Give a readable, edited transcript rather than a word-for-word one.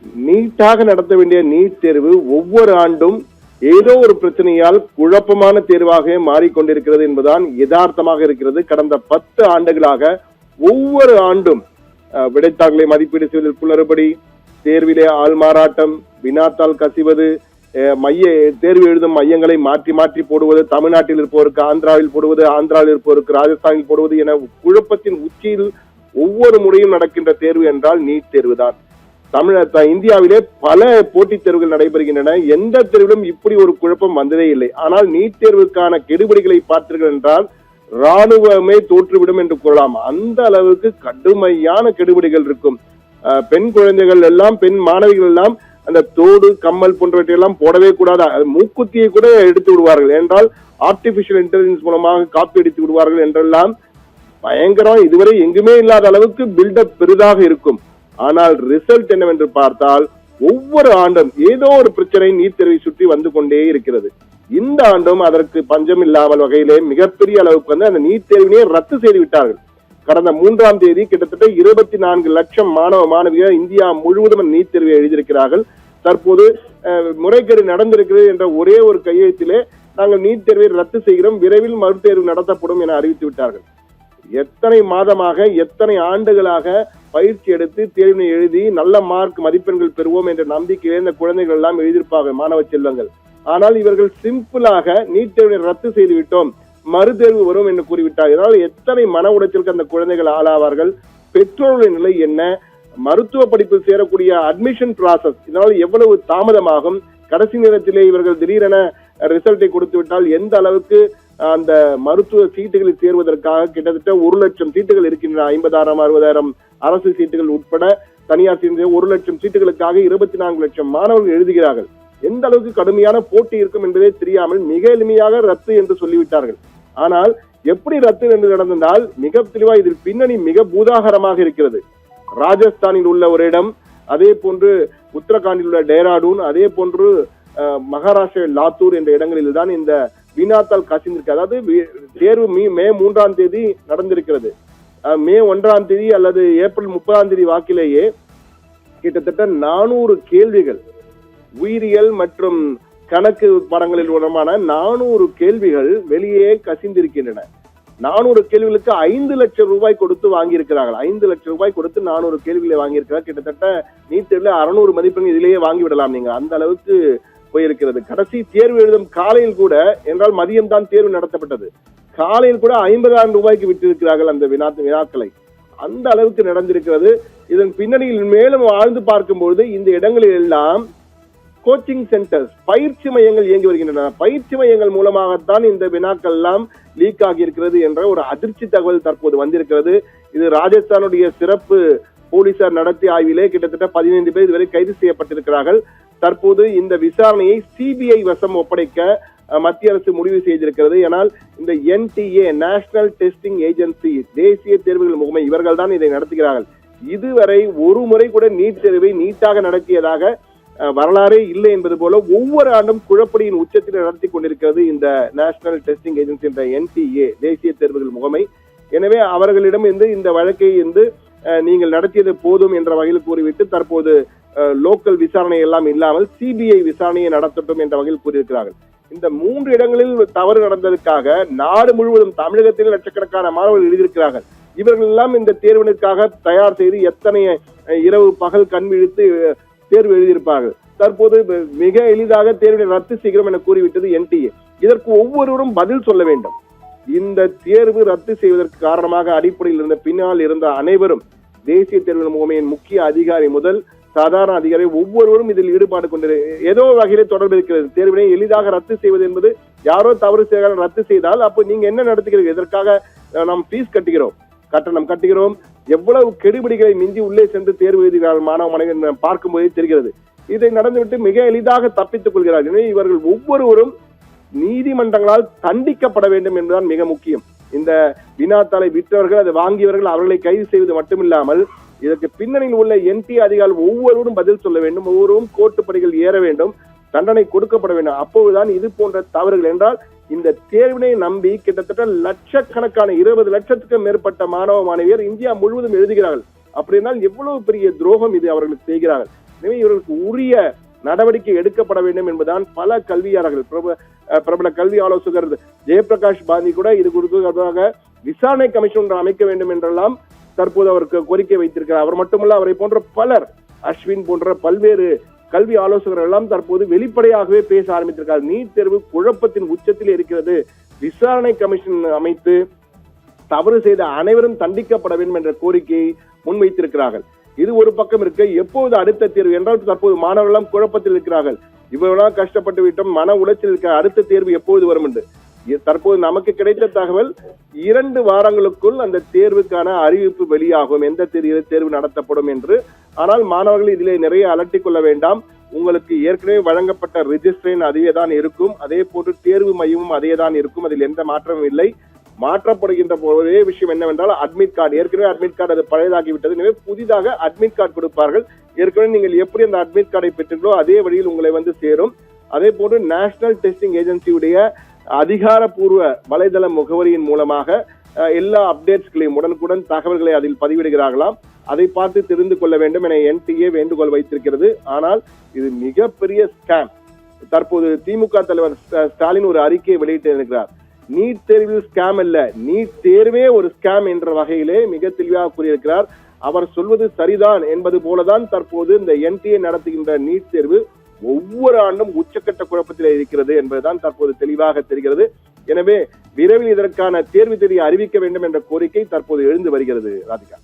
நீட்டாக நடத்த வேண்டிய நீட் தேர்வு ஒவ்வொரு ஆண்டும் ஏதோ ஒரு பிரச்சனையால் குழப்பமான தேர்வாக மாறிக்கொண்டிருக்கிறது என்பதுதான் யதார்த்தமாக இருக்கிறது. கடந்த 10 ஆண்டுகளாக ஒவ்வொரு ஆண்டும் விடைத்தாள்களை மதிப்பீடு செய்வதில் குளறுபடி, தேர்விலே ஆள்மாறாட்டம், வினாத்தாள் கசிவது, தேர்வு எழுதும் மையங்களை மாற்றி மாற்றி போடுவது, தமிழ்நாட்டில் இருப்பவருக்கு ஆந்திராவில் போடுவது, ஆந்திராவில் இருப்பவருக்கு ராஜஸ்தானில் போடுவது என குழப்பத்தின் உச்சியில் ஒவ்வொரு முறையும் நடக்கின்ற தேர்வு என்றால் நீட் தேர்வு தான். இந்தியாவிலே பல போட்டித் தேர்வுகள் நடைபெறுகின்றன. எந்த தேர்விலும் இப்படி ஒரு குழப்பம் வந்ததே இல்லை. ஆனால் நீட் தேர்வுக்கான கெடுபிடிகளை பார்த்தீர்கள் என்றால் ராணுவமே தோற்றுவிடும் என்று கூறலாம். அந்த அளவுக்கு கடுமையான கெடுபிடிகள் இருக்கும். பெண் குழந்தைகள் எல்லாம், பெண் மாணவிகள் எல்லாம் அந்த தோடு, கம்மல் போன்றவற்றை எல்லாம் போடவே கூடாது. மூக்குத்தியை கூட எடுத்து விடுவார்கள் என்றால் ஆர்டிபிஷியல் இன்டெலிஜென்ஸ் மூலமாக காப்பி அடித்து விடுவார்கள் என்றெல்லாம் பயங்கரம். இதுவரை எங்குமே இல்லாத அளவுக்கு பில்டப் பெரிதாக இருக்கும். ஆனால் ரிசல்ட் என்னவென்று பார்த்தால் ஒவ்வொரு ஆண்டும் ஏதோ ஒரு பிரச்சனை நீட் தேர்வை சுற்றி வந்து கொண்டே இருக்கிறது. இந்த ஆண்டும் அதற்கு பஞ்சம் இல்லாமல் வகையிலே மிகப்பெரிய அளவுக்கு வந்து அந்த நீட் தேர்வினை ரத்து செய்து விட்டார்கள். கடந்த 3ஆம் தேதி கிட்டத்தட்ட 24 லட்சம் மாணவ மாணவியர் இந்தியா முழுவதும் நீட் தேர்வை எழுதியிருக்கிறார்கள். தற்போது முறைகேடு நடந்திருக்கிறது என்ற ஒரே ஒரு கையெழுத்திலே நாங்கள் நீட் தேர்வை ரத்து செய்கிறோம், விரைவில் மறுதேர்வு நடத்தப்படும் என அறிவித்து விட்டார்கள். எத்தனை மாதமாக, எத்தனை ஆண்டுகளாக பயிற்சி எடுத்து தேர்வினை எழுதி நல்ல மார்க் மதிப்பெண்கள் பெறுவோம் என்ற நம்பிக்கையிலே இந்த குழந்தைகள் எல்லாம் எழுதியிருப்பாங்க, மாணவ செல்வங்கள். ஆனால் இவர்கள் சிம்பிளாக நீட் தேர்வினை ரத்து செய்து விட்டோம், மறுதேர்வு வரும் என்று கூறிவிட்டார். இதனால் எத்தனை மன உடைச்சலுக்கு அந்த குழந்தைகள் ஆளாவார்கள்? பெற்றோர்களின் நிலை என்ன? மருத்துவ படிப்பில் சேரக்கூடிய அட்மிஷன் ப்ராசஸ் இதனால் எவ்வளவு தாமதமாகும்? கடைசி நேரத்திலே இவர்கள் திடீரென ரிசல்ட்டை கொடுத்து விட்டால் எந்த அளவுக்கு அந்த மருத்துவ சீட்டுகளில் சேர்வதற்காக கிட்டத்தட்ட 1 லட்சம் சீட்டுகள் இருக்கின்றன. 50,000 60,000 அரசு சீட்டுகள் உட்பட தனியார் சீட்டு 1 லட்சம் சீட்டுகளுக்காக 24 லட்சம் மாணவர்கள் எழுதுகிறார்கள். எந்த அளவுக்கு கடுமையான போட்டி இருக்கும் என்பதே தெரியாமல் மிக எளிமையாக ரத்து என்று சொல்லிவிட்டார்கள். ஆனால் எப்படி ரத்து என்று நடந்தால் மிக தெளிவா இதில் பின்னணி மிக பூதாகரமாக இருக்கிறது. ராஜஸ்தானில் உள்ள ஒரு இடம், அதே போன்று உத்தரகாண்டில் உள்ள டேராடூன், அதே போன்று மகாராஷ்டிர லாத்தூர் என்ற இடங்களில் தான் இந்த வினாத்தாள் கசிந்திருக்கு. அதாவது தேர்வு மே 3ஆம் தேதி நடந்திருக்கிறது. மே 1ஆம் தேதி அல்லது ஏப்ரல் 30ஆம் தேதி வாக்கிலேயே கிட்டத்தட்ட 400 கேள்விகள், உயிரியல் மற்றும் கணக்கு பாடங்களில் உடனான 400 கேள்விகள் வெளியே கசிந்திருக்கின்றன. 400 கேள்விகளுக்கு 5 லட்சம் ரூபாய் கொடுத்து வாங்கியிருக்கிறார்கள். 5 லட்சம் ரூபாய் கொடுத்து 400 கேள்விகளை வாங்கியிருக்கிறார். கிட்டத்தட்ட நீட் தேர்வில் 600 மதிப்பெண் இதிலேயே வாங்கிவிடலாம் நீங்க, அந்த அளவுக்கு போயிருக்கிறது. கடைசி தேர்வு எழுதும் காலையில் கூட, என்றால் மதியம் தான் தேர்வு நடத்தப்பட்டது, காலையில் கூட 50,000 ரூபாய்க்கு விட்டிருக்கிறார்கள் அந்த வினாக்களை. அந்த அளவுக்கு நடந்திருக்கிறது. இதன் பின்னணியில் மேலும் ஆழ்ந்து பார்க்கும்போது இந்த இடங்களில் எல்லாம் கோச்சிங் சென்டர்ஸ், பயிற்சி மையங்கள் இயங்கி வருகின்றன. பயிற்சி மையங்கள் மூலமாகத்தான் இந்த வினாக்கள் எல்லாம் லீக் ஆகி இருக்கிறது என்ற ஒரு அதிர்ச்சி தகவல் தற்போது வந்திருக்கிறது. இது ராஜஸ்தானுடைய சிறப்பு போலீசார் நடத்திய ஆய்விலே கிட்டத்தட்ட 15 பேர் இதுவரை கைது செய்யப்பட்டிருக்கிறார்கள். தற்போது இந்த விசாரணையை சிபிஐ வசம் ஒப்படைக்க மத்திய அரசு முடிவு செய்திருக்கிறது. ஆனால் இந்த NTA, நேஷனல் டெஸ்டிங் ஏஜென்சி, தேசிய தேர்வுகள் முகமை, இவர்கள் தான் இதை நடத்துகிறார்கள். இதுவரை ஒரு முறை கூட நீட் தேர்வை நீட்டாக நடத்தியதாக வரலாறே இல்லை என்பது போல ஒவ்வொரு ஆண்டும் குழப்படியின் உச்சத்தில் நடத்தி கொண்டிருக்கிறது இந்த நேஷனல் டெஸ்டிங் ஏஜென்சி என்ற NTA, தேசிய தேர்வுகள் முகமை. எனவே அவர்களிடம் இந்த வழக்கை நீங்கள் நடத்தியது போதும் என்ற வகையில் கூறிவிட்டு தற்போது லோக்கல் விசாரணை எல்லாம் இல்லாமல் சிபிஐ விசாரணையை நடத்தட்டும் என்ற வகையில் கூறியிருக்கிறார்கள். இந்த 3 இடங்களில் தவறு நடந்ததற்காக நாடு முழுவதும் தமிழகத்தில் லட்சக்கணக்கான மாணவர்கள் எழுதியிருக்கிறார்கள். இவர்கள் எல்லாம் இந்த தேர்விற்காக தயார் செய்து எத்தனை இரவு பகல் கண் விழித்து தேர்வு எழுதியிருப்பார்கள். தற்போது மிக எளிதாக தேர்வினை ரத்து செய்கிறோம் என கூறிவிட்டது NTA. இதற்கு ஒவ்வொருவரும் பதில் சொல்ல வேண்டும். இந்த தேர்வு ரத்து செய்வதற்கு காரணமாக அடிப்படையில் இருந்த பின்னால் இருந்த அனைவரும், தேசிய தேர்வுகள் முகமையின் முக்கிய அதிகாரி முதல் சாதாரண அதிகாரி ஒவ்வொருவரும் இதில் ஈடுபாடு கொண்டு ஏதோ வகையிலே தொடர்பு இருக்கிறது. தேர்வினை எளிதாக ரத்து செய்வது என்பது யாரோ தவறு செய்ய ரத்து செய்தால் அப்போ நீங்க என்ன நடத்துகிறீர்கள்? இதற்காக நாம் ஃபீஸ் கட்டுகிறோம், கட்டணம் கட்டுகிறோம். எவ்வளவு கெடுபிடிகளை மிஞ்சி உள்ளே சென்று தேர்வு எழுதுகிறார்கள் மாணவ மாணவிகள் பார்க்கும்போதே தெரிகிறது. இதை நடந்துவிட்டு மிக எளிதாக தப்பித்துக் கொள்கிறார்கள். எனவே இவர்கள் ஒவ்வொருவரும் நீதிமன்றங்களால் தண்டிக்கப்பட வேண்டும் என்பதுதான் மிக முக்கியம். இந்த வினாத்தாளை விற்றவர்கள், அதை வாங்கியவர்கள், அவர்களை கைது செய்வது மட்டுமில்லாமல் இதற்கு பின்னணியில் உள்ள NTA அதிகாரிகள் ஒவ்வொருவரும் பதில் சொல்ல வேண்டும். ஒவ்வொருவரும் கோர்ட்டுப்படிகள் ஏற வேண்டும், தண்டனை கொடுக்கப்பட வேண்டும். அப்போதுதான் இது போன்ற தவறுகள் என்றால் இந்த தேர்வினை நம்பி கிட்டத்தட்ட லட்சக்கணக்கான 20 லட்சத்துக்கும் மேற்பட்ட மாணவ மாணவியர் இந்தியா முழுவதும் எழுதுகிறார்கள். அப்படினால் எவ்வளவு பெரிய துரோகம் இது அவர்களுக்கு செய்கிறார்கள். எனவே இவர்களுக்கு உரிய நடவடிக்கை எடுக்கப்பட வேண்டும் என்பதுதான் பல கல்வியாளர்கள் பிரபல கல்வி ஆலோசகர் ஜெயபிரகாஷ் பாந்தி கூட இது குறித்து விசாரணை கமிஷன் அமைக்க வேண்டும் என்றெல்லாம் தற்போது அவருக்கு கோரிக்கை வைத்திருக்கிறார். அவர் மட்டுமல்ல, அவரை போன்ற பலர், அஸ்வின் போன்ற பல்வேறு கல்வி ஆலோசகர்கள் எல்லாம் தற்போது வெளிப்படையாகவே பேச ஆரம்பித்திருக்கிறார். நீட் தேர்வு குழப்பத்தின் உச்சத்தில் இருக்கிறது, விசாரணை கமிஷன் அமைத்து தவறு செய்த அனைவரும் தண்டிக்கப்பட வேண்டும் என்ற கோரிக்கையை முன்வைத்திருக்கிறார்கள். இது ஒரு பக்கம் இருக்க, எப்போது அடுத்த தேர்வு என்றால் தற்போது மாணவர்கள் எல்லாம் குழப்பத்தில் இருக்கிறார்கள். இவ்வளவு கஷ்டப்பட்டு விட்டோம், மன உளைச்சல் இருக்க, அடுத்த தேர்வு எப்போது வரும் என்று. தற்போது நமக்கு கிடைத்த தகவல் 2 வாரங்களுக்குள் அந்த தேர்வுக்கான அறிவிப்பு வெளியாகும், எந்த தேர்வு நடத்தப்படும் என்று. ஆனால் மாணவர்கள் இதிலே நிறைய அலட்டிக் கொள்ள வேண்டாம். உங்களுக்கு ஏற்கனவே வழங்கப்பட்ட ரிஜிஸ்ட்ரேஷன் அதுவே தான் இருக்கும், அதே போன்று தேர்வு மையமும் அதே தான் இருக்கும், அதில் எந்த மாற்றமும் இல்லை. மாற்றப்படுகின்ற ஒரே விஷயம் என்னவென்றால் அட்மிட் கார்டு. ஏற்கனவே அட்மிட் கார்டு அது பழையதாகிவிட்டது, எனவே புதிதாக அட்மிட் கார்டு கொடுப்பார்கள். ஏற்கனவே நீங்கள் எப்படி அந்த அட்மிட் கார்டை பெற்றீர்களோ அதே வழியில் உங்களை வந்து சேரும். அதே போன்று நேஷனல் டெஸ்டிங் ஏஜென்சியுடைய அதிகாரப்பூர்வ வலைதள முகவரியின் மூலமாக எல்லா அப்டேட்ஸ்களையும் உடனுக்குடன் தகவல்களை அதில் பதிவிடுகிறார்களாம். அதை பார்த்து தெரிந்து கொள்ள வேண்டும் என NTA வேண்டுகோள் வைத்திருக்கிறது. ஆனால் இது மிகப்பெரிய ஸ்கேம். தற்போது திமுக தலைவர் ஸ்டாலின் ஒரு அறிக்கையை வெளியிட்டிருக்கிறார். நீட் தேர்வில் ஸ்கேம் அல்ல, நீட் தேர்வே ஒரு ஸ்கேம் என்ற வகையிலே மிக தெளிவாக கூறியிருக்கிறார். அவர் சொல்வது சரிதான் என்பது போலதான் தற்போது இந்த NTA நடத்துகின்ற நீட் தேர்வு ஒவ்வொரு ஆண்டும் உச்சக்கட்ட குழப்பத்தில் இருக்கிறது என்பதுதான் தற்போது தெளிவாக தெரிகிறது. எனவே விரைவில் இதற்கான தேர்வு தேதியை அறிவிக்க வேண்டும் என்ற கோரிக்கை தற்போது எழுந்து வருகிறது. ராதிகா.